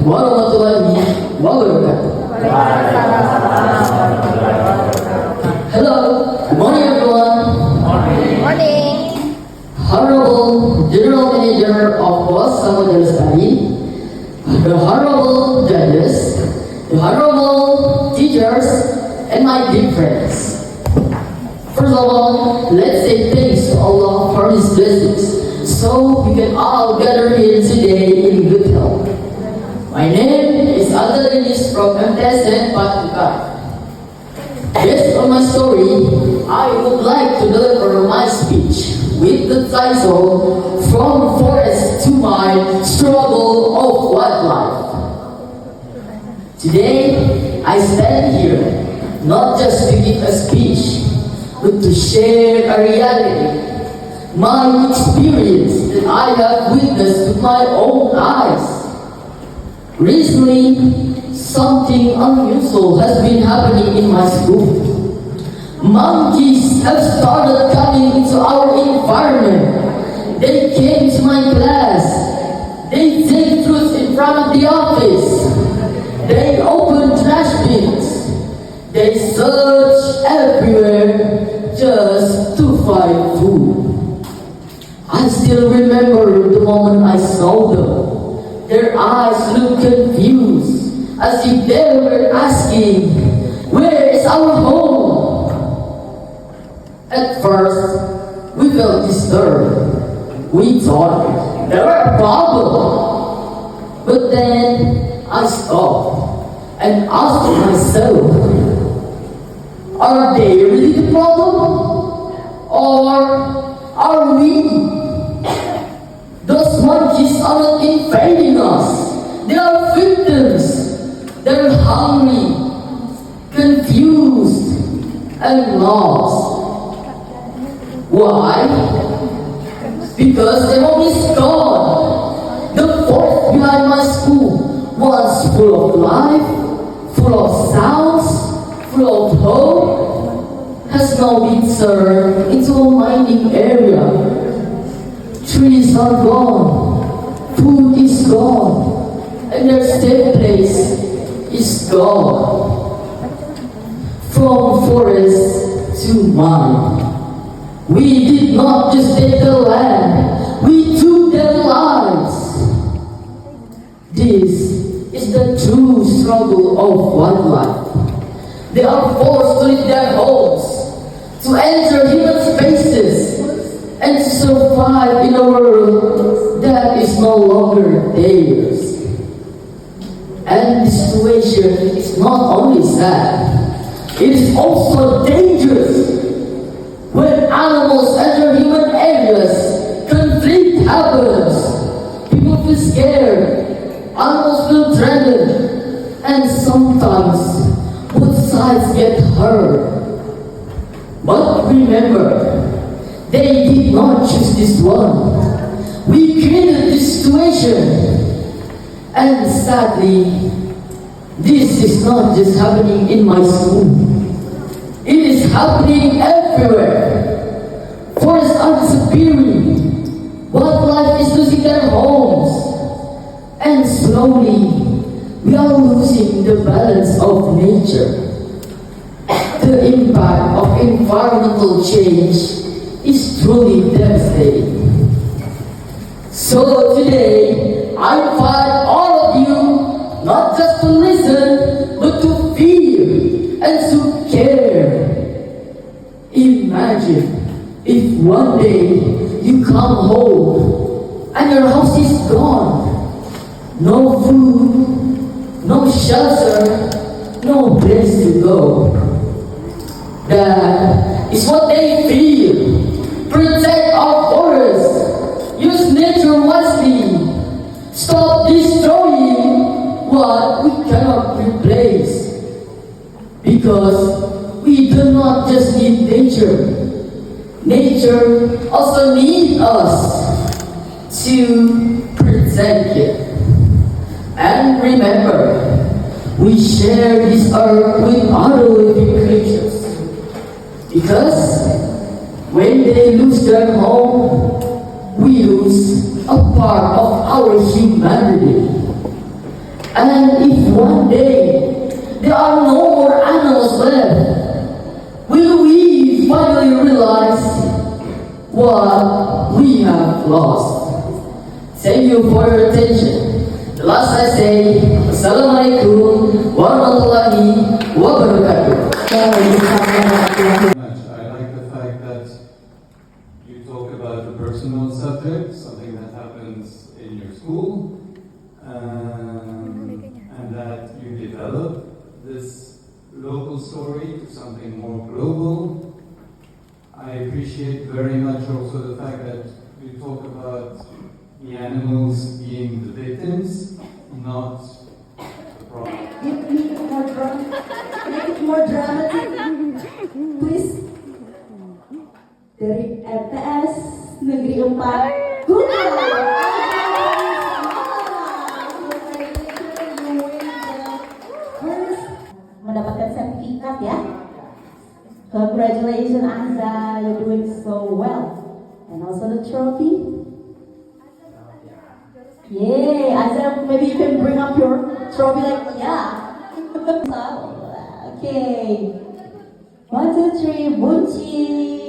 warahmatullahi wabarakatuh. Hello, good morning everyone. Morning. Honorable General Manager of Boss Samudra Study, the honorable judges, the honorable teachers, and my dear friends. First of all, let's say thanks to Allah for His blessings, so we can all gather here today in good health. My name is Alda Dennis from MTSN Patukar. Based on my story, I would like to deliver my speech with the title From Forest to Mind, Struggle of Wildlife. Today, I stand here not just to give a speech, but to share a reality, my experience that I have witnessed with my own eyes. Recently, something unusual has been happening in my school. Monkeys have started coming into our environment. They came to my class. They take fruits in front of the office. They open trash bins. They search everywhere just to find food. I still remember the moment I saw them. Their eyes looked confused, as if they were asking, "Where is our home?" At first, we felt disturbed. We thought they were a problem. But then I stopped and asked myself, are they really the problem? Or are we? Those monkeys are not invading us. They are victims. They're hungry, confused, and lost. Why? Because their home is gone. The forest behind my school was full of life, full of sounds, full of hope, has now been turned into a mining area. Trees are gone, food is gone, and their safe place is gone. From forest to mine, we did not just take the land, we took their lives. This is the true struggle of wildlife. They are forced to leave their homes, to enter human spaces, and to survive in a world that is no longer theirs. And the situation is not only sad, it is also dangerous. When animals enter human areas, conflict happens. People feel scared, animals feel threatened, and sometimes both sides get hurt. But remember, they did not choose this one. We created this situation. And sadly, this is not just happening in my school. It is happening everywhere. Forests are disappearing. Wildlife is losing their homes. And slowly, we are losing the balance of nature. The impact of environmental change is truly devastating. So today, I invite all of you not just to listen, but to feel and to care. Imagine if one day you come home and your house is gone. No food, no shelter, no place to go. That is what they feel. Protect our forests. Use nature wisely. Stop destroying what we cannot replace. Because we do not just need nature. Nature also needs us to protect it. And remember, we share this earth with other living creatures. Because when they lose their home, we lose a part of our humanity. And if one day there are no more animals left, will we finally realize what we have lost? Thank you for your attention. The last I say, Assalamualaikum warahmatullahi wabarakatuh. Much. I like the fact that you talk about a personal subject, something that happens in your school, and that you develop this local story to something more global. I appreciate very much also the fact that you talk about the animals being the victims, not the problem. Give me more drama. Make it more dramatic. Please. Dari MTS Negeri 4 Guna. First, mendapatkan sertifikat ya. Congratulations Azza, you're doing so well. And also the trophy. Yay, Azza, maybe you can bring up your trophy like, yeah. Okay. 1, 2, 3, Bunchi.